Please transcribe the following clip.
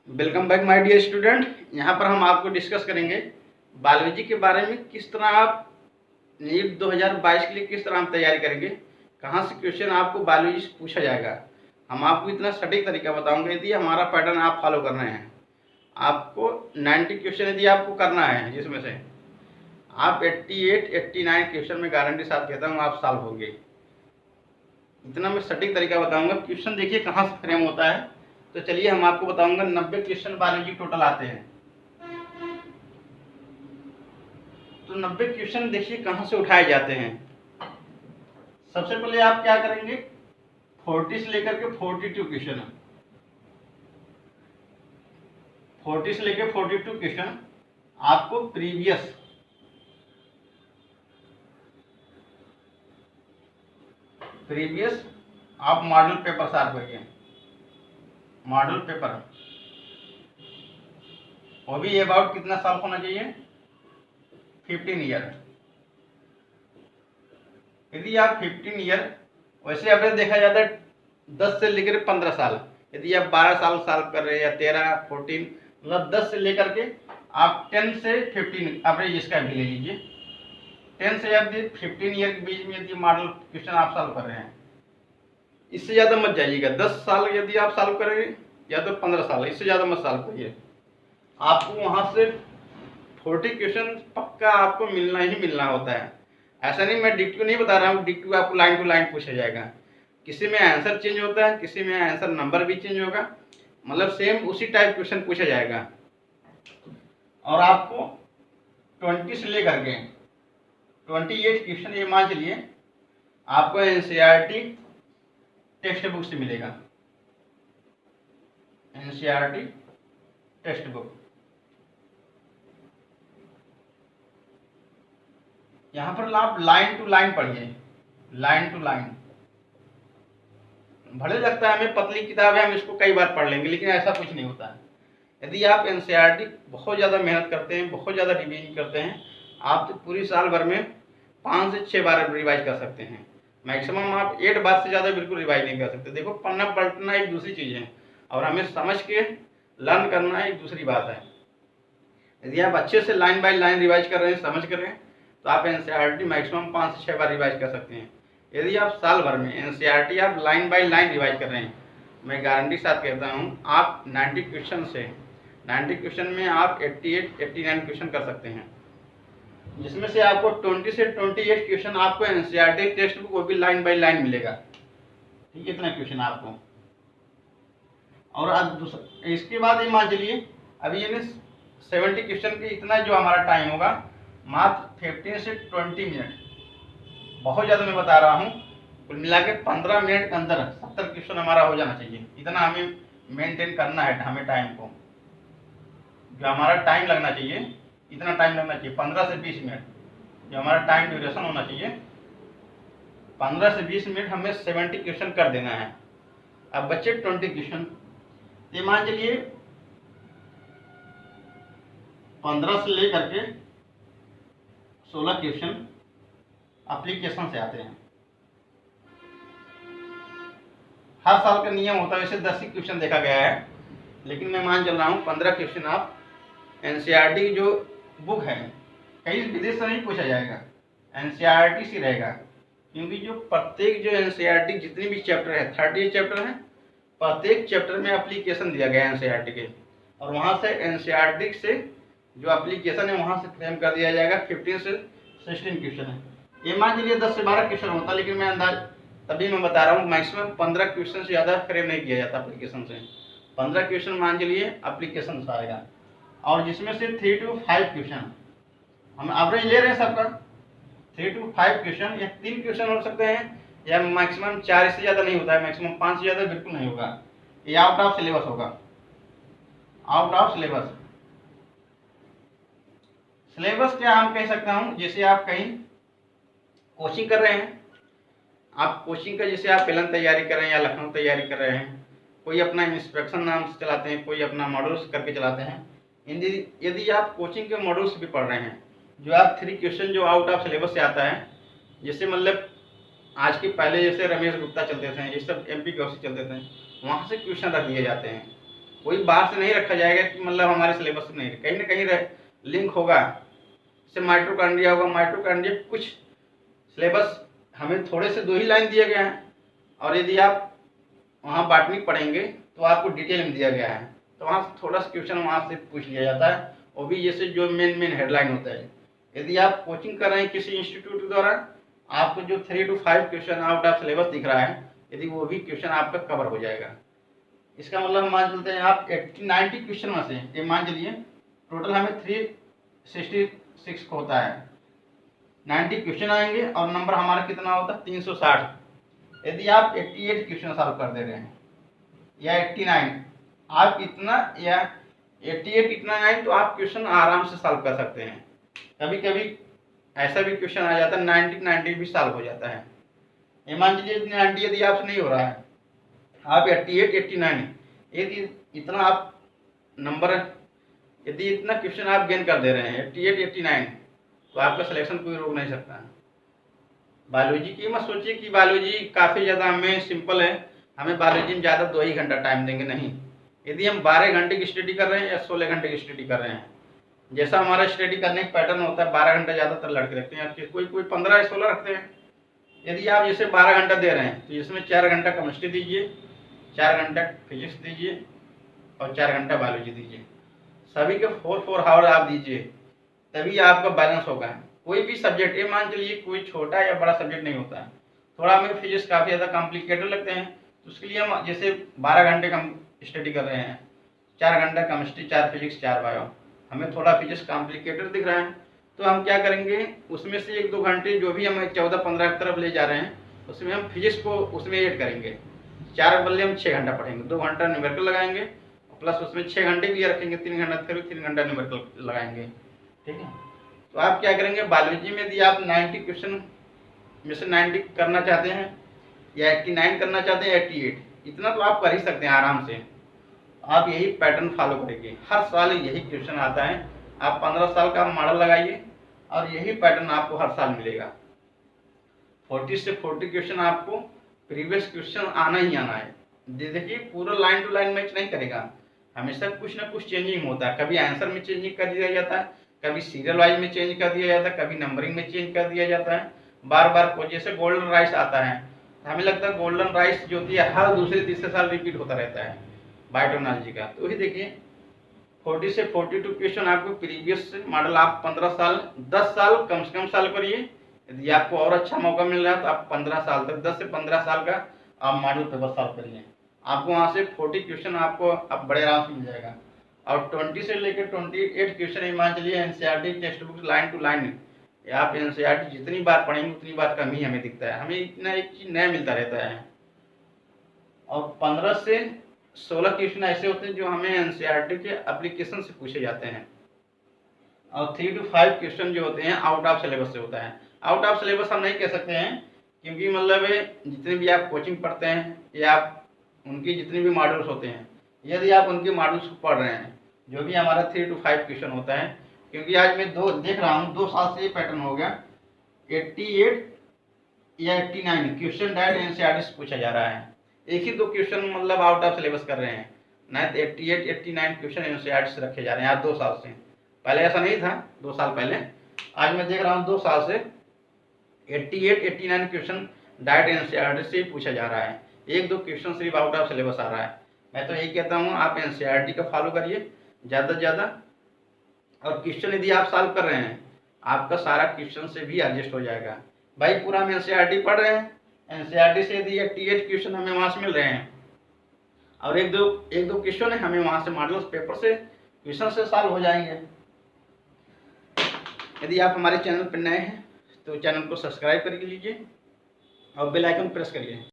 Welcome back my dear student. यहाँ पर हम आपको डिस्कस करेंगे बायोलॉजी के बारे में, किस तरह आप नीट 2022 के लिए किस तरह हम तैयारी करेंगे, कहाँ से क्वेश्चन आपको बायोलॉजी से पूछा जाएगा। हम आपको इतना सटीक तरीका बताऊंगे। यदि हमारा पैटर्न आप फॉलो कर रहे हैं, आपको 90 क्वेश्चन यदि आपको करना है, जिसमें से आप 88 89 क्वेश्चन में गारंटी साथ कहता हूँ आप सॉल्व होंगे। इतना मैं सटीक तरीका बताऊंगा। क्वेश्चन देखिए कहाँ से फ्रेम होता है। तो चलिए हम आपको बताऊंगा 90 क्वेश्चन बायोलॉजी टोटल आते हैं। तो 90 क्वेश्चन देखिए कहाँ से उठाए जाते हैं। सबसे पहले आप क्या करेंगे, 40 से लेकर के 42 क्वेश्चन, 40 से लेकर 42 क्वेश्चन आपको प्रीवियस आप मॉडल पेपर सॉल्व करिए। मॉडल पेपर वो भी अबाउट कितना साल होना चाहिए, 15 ईयर। यदि आप 15 ईयर, वैसे एवरेज देखा जाता है 10 से लेकर 15 साल। यदि आप 12 साल सॉल्व कर रहे हैं या 13 14, मतलब 10 से लेकर के आप 10 से 15 एवरेज इसका भी ले लीजिए। 10 से आप 15 ईयर के बीच में यदि मॉडल क्वेश्चन आप सॉल्व कर रहे हैं, इससे ज़्यादा मत जाइएगा। 10 साल यदि आप सॉल्व करेंगे या तो 15 साल, इससे ज़्यादा मत सॉल्व करिए। आपको वहाँ से 40 क्वेश्चन पक्का आपको मिलना ही मिलना होता है। ऐसा नहीं, मैं डिक्टू नहीं बता रहा हूँ, डिक्टू आपको लाइन टू लाइन पूछा जाएगा। किसी में आंसर चेंज होता है, किसी में आंसर नंबर भी चेंज होगा, मतलब सेम उसी टाइप क्वेश्चन पूछा जाएगा। और आपको 20 से लेकर के 28 क्वेश्चन ये मान चलिए आपको एनसीईआरटी टेक्स्ट बुक से मिलेगा। एनसीईआरटी टेक्स्ट बुक, यहाँ पर आप लाइन टू लाइन पढ़िए, लाइन टू लाइन। भले लगता है हमें पतली किताब है, हम इसको कई बार पढ़ लेंगे, लेकिन ऐसा कुछ नहीं होता है। यदि आप एनसीईआरटी बहुत ज़्यादा मेहनत करते हैं, बहुत ज़्यादा रिवीजन करते हैं, आप तो पूरी साल भर में 5 से 6 बार रिवाइज कर सकते हैं। मैक्सिमम आप 8 बार से ज़्यादा बिल्कुल रिवाइज नहीं कर सकते। देखो, पढ़ना पलटना एक दूसरी चीज़ है और हमें समझ के लर्न करना एक दूसरी बात है। यदि आप अच्छे से लाइन बाय लाइन रिवाइज कर रहे हैं, समझ कर रहे हैं, तो आप एनसीईआरटी मैक्सिमम 5 से 6 बार रिवाइज कर सकते हैं। यदि आप साल भर में एनसीईआरटी आप लाइन बाय लाइन रिवाइज कर रहे हैं, मैं गारंटी साथ कहता हूँ आप 90 क्वेश्चन में आप 88 89 क्वेश्चन कर सकते हैं, जिसमें से आपको 20 से 28 क्वेश्चन आपको एनसीईआरटी टेक्स्ट बुक वो भी लाइन बाय लाइन मिलेगा। ठीक है, इतना क्वेश्चन आपको। और अब इसके बाद ये मान चलिए अभी ये 70 क्वेश्चन के इतना जो हमारा टाइम होगा, मात्र 15 से 20 मिनट, बहुत ज़्यादा मैं बता रहा हूँ। कुल मिला के 15 मिनट के अंदर 70 क्वेश्चन हमारा हो जाना चाहिए। इतना हमें मेंटेन करना है, हमें टाइम को, जो हमारा टाइम लगना चाहिए, इतना टाइम लगना चाहिए 15 से 20 मिनट, जो हमारा टाइम ड्यूरेशन होना चाहिए 15 से 20 मिनट हमें 70 क्वेश्चन कर देना है। अब बच्चे 20 क्वेश्चन, ये मान चलिए 15 से लेकर के 16 क्वेश्चन एप्लीकेशन से आते हैं। हर साल का नियम होता है, वैसे 10 ही क्वेश्चन देखा गया है, लेकिन मैं मान चल रहा हूँ 15 क्वेश्चन आप एनसीईआरटी की जो बुक है, कहीं विदेश से नहीं पूछा जाएगा, एनसीईआरटी से रहेगा। क्योंकि जो प्रत्येक जो एनसीईआरटी जितनी भी चैप्टर है, 38 चैप्टर हैं, प्रत्येक चैप्टर में एप्लीकेशन दिया गया है एनसीईआरटी के, और वहाँ से एनसीईआरटी से जो एप्लीकेशन है वहाँ से फ्रेम कर दिया जाएगा। 15 से 16 क्वेश्चन है। ये मान लीजिए 10 से 12 क्वेश्चन होता, लेकिन मैं अंदाज तभी मैं बता रहा हूँ मैक्सिमम 15 क्वेश्चन से ज़्यादा फ्रेम नहीं किया जाता एप्लीकेशन से। 15 क्वेश्चन मान चलिए एप्लीकेशन से आएगा, और जिसमें से 3 to 5 क्वेश्चन हम एवरेज ले रहे हैं सबका। 3 to 5 क्वेश्चन या 3 क्वेश्चन हो सकते हैं, या मैक्सिमम 4 से ज़्यादा नहीं होता है, मैक्सिमम 5 से ज़्यादा बिल्कुल नहीं होगा। ये आउट ऑफ सिलेबस होगा, आउट ऑफ सिलेबस। सिलेबस क्या हम कह सकता हूँ, जैसे आप कहीं कोचिंग कर रहे हैं, आप कोचिंग का जैसे आप पेलन तैयारी कर रहे हैं या लखनऊ तैयारी कर रहे हैं, कोई अपना इंस्पेक्शन नाम से चलाते हैं, कोई अपना मॉड्यूल्स करके चलाते हैं। यदि आप कोचिंग के मॉड्यूल्स भी पढ़ रहे हैं, जो आप 3 क्वेश्चन जो आउट ऑफ सिलेबस से आता है, जैसे मतलब आज के पहले जैसे रमेश गुप्ता चलते थे, ये सब MP गौसी चलते थे, वहाँ से क्वेश्चन रख दिए जाते हैं। कोई बाहर से नहीं रखा जाएगा कि मतलब हमारे सिलेबस में नहीं, कहीं ना कहीं लिंक होगा। जैसे माइटोकॉन्ड्रिया होगा, माइटोकॉन्ड्रिया कुछ सिलेबस हमें थोड़े से 2 ही लाइन दिए गए हैं, और यदि आप वहाँ बॉटनी पढ़ेंगे तो आपको डिटेल में दिया गया है, तो वहाँ से थोड़ा सा क्वेश्चन वहाँ से पूछ लिया जाता है, वो भी जैसे जो मेन हेडलाइन होता है। यदि आप कोचिंग कर रहे हैं किसी इंस्टीट्यूट के द्वारा, आपको जो 3 to 5 question out of syllabus दिख रहा है, यदि वो भी क्वेश्चन आपका कवर हो जाएगा। इसका मतलब मान चलते हैं आप 80-90 क्वेश्चन में से ये मान चलिए टोटल हमें 366 होता है, 90 क्वेश्चन आएंगे और नंबर हमारा कितना होता है 360। यदि आप 88 क्वेश्चन सॉल्व कर दे रहे हैं या 89, आप इतना या 88 इतना 9, तो आप क्वेश्चन आराम से सॉल्व कर सकते हैं। कभी कभी ऐसा भी क्वेश्चन आ जाता है 90 भी सॉल्व हो जाता है। ये मान लीजिए 90 यदि आपसे नहीं हो रहा है, आप 88 89 यदि इतना आप नंबर, यदि इतना क्वेश्चन आप गेन कर दे रहे हैं 88 89, तो आपका सिलेक्शन कोई रोक नहीं सकता है। बायोलॉजी की मत सोचिए कि बायोलॉजी काफ़ी ज़्यादा हमें सिंपल है, हमें बायोलॉजी में ज़्यादा 2 ही घंटा टाइम देंगे, नहीं। यदि हम 12 घंटे की स्टडी कर रहे हैं या 16 घंटे की स्टडी कर रहे हैं, जैसा हमारा स्टडी करने का पैटर्न होता है 12 घंटा ज़्यादातर लड़के रखते हैं, कोई कोई 15 या 16 रखते हैं। यदि आप जैसे 12 घंटा दे रहे हैं तो इसमें 4 घंटा केमिस्ट्री दीजिए, 4 घंटा फिजिक्स दीजिए और 4 घंटा बायोलॉजी दीजिए। सभी के 4 आवर आप दीजिए, तभी आपका बैलेंस होगा। कोई भी सब्जेक्ट, ये मान चलिए कोई छोटा या बड़ा सब्जेक्ट नहीं होता है, थोड़ा हमें फिजिक्स काफ़ी ज़्यादा कॉम्प्लिकेटेड लगते हैं, तो उसके लिए हम जैसे 12 घंटे हम स्टडी कर रहे हैं, 4 घंटा केमिस्ट्री, 4 फिजिक्स, 4 बायो, हमें थोड़ा फिजिक्स कॉम्प्लिकेटेड दिख रहा है, तो हम क्या करेंगे उसमें से 1-2 घंटे जो भी हम 14-15 की तरफ ले जा रहे हैं, उसमें हम फिजिक्स को उसमें ऐड करेंगे। 4 बदले हम 6 घंटा पढ़ेंगे, 2 घंटा न्यूमेरिकल लगाएंगे, प्लस उसमें 6 घंटे भी रखेंगे, 3 घंटा फिर 3 घंटा न्यूमेरिकल लगाएंगे, ठीक है। तो आप क्या करेंगे, बायोलॉजी में यदि आप 90 क्वेश्चन में से 90 करना चाहते हैं या 89 करना चाहते हैं, 88, इतना तो आप कर ही सकते हैं आराम से। आप यही पैटर्न फॉलो करेंगे, हर साल यही क्वेश्चन आता है, आप 15 साल का मॉडल लगाइए और यही पैटर्न आपको हर साल मिलेगा। 40 से 40 क्वेश्चन आपको प्रीवियस क्वेश्चन आना ही आना है। देखिए पूरा लाइन टू लाइन मैच नहीं करेगा, हमेशा कुछ ना कुछ चेंजिंग होता है, कभी आंसर में चेंजिंग कर दिया जाता है, कभी सीरियल वाइज में चेंज कर दिया जाता है, कभी नंबरिंग में चेंज कर दिया जाता है, बार बार को जैसे गोल्डन राइस आता है, हमें लगता है गोल्डन राइस जो होती है हर दूसरे तीसरे साल रिपीट होता रहता है बायोटेक्नोलॉजी का। तो वही देखिए 40 से 42 क्वेश्चन आपको प्रीवियस मॉडल, आप 15 साल 10 साल कम से कम साल करिए। यदि आपको और अच्छा मौका मिल रहा है तो आप 15 साल तक, 10 से 15 साल का आप मॉडल पेपर सॉल्व करिए, आपको वहाँ से 40 क्वेश्चन आपको अब बड़े आराम से मिल जाएगा। और 20 से लेकर 28 क्वेश्चन मान चलिए NCERT textbook line to line, आप एनसीईआरटी जितनी बार पढ़ेंगे उतनी बार कम ही हमें दिखता है, हमें इतना एक चीज़ नया मिलता रहता है। और 15 से 16 क्वेश्चन ऐसे होते हैं जो हमें एनसीईआरटी के एप्लीकेशन से पूछे जाते हैं, और 3 to 5 क्वेश्चन जो होते हैं आउट ऑफ सिलेबस से होता है। आउट ऑफ सिलेबस हम नहीं कह सकते हैं, क्योंकि मतलब जितने भी आप कोचिंग पढ़ते हैं या आप उनकी जितने भी मॉडल्स होते हैं, यदि आप उनके मॉडल्स को पढ़ रहे हैं, जो भी हमारा 3 to 5 क्वेश्चन होता है, क्योंकि आज मैं देख रहा हूँ 2 साल से ये पैटर्न हो गया, 88 या 89 क्वेश्चन डायरेक्ट एनसीईआरटी से पूछा जा रहा है, एक ही 2 क्वेश्चन मतलब आउट ऑफ सिलेबस कर रहे हैं, नहीं तो 88 89 क्वेश्चन एनसीईआरटी से रखे जा रहे हैं आज 2 साल से। पहले ऐसा नहीं था 2 साल पहले, आज मैं देख रहा हूँ 2 साल से 88 89 क्वेश्चन डायरेक्ट एनसीईआरटी से पूछा जा रहा है, 1-2 क्वेश्चन सिर्फ आउट ऑफ सिलेबस आ रहा है। मैं तो यही कहता हूँ आप एनसीईआरटी का फॉलो करिए ज़्यादा से ज़्यादा, और क्वेश्चन यदि आप सॉल्व कर रहे हैं आपका सारा क्वेश्चन से भी एडजस्ट हो जाएगा। भाई पूरा हम एनसीईआरटी पढ़ रहे हैं, एनसीईआरटी से यदि 88 क्वेश्चन हमें वहाँ से मिल रहे हैं और एक दो क्वेश्चन है हमें वहाँ से मॉडल्स पेपर से क्वेश्चन से सॉल्व हो जाएंगे। यदि आप हमारे चैनल पर नए हैं तो चैनल को सब्सक्राइब कर लीजिए और बेल आइकन प्रेस करिए।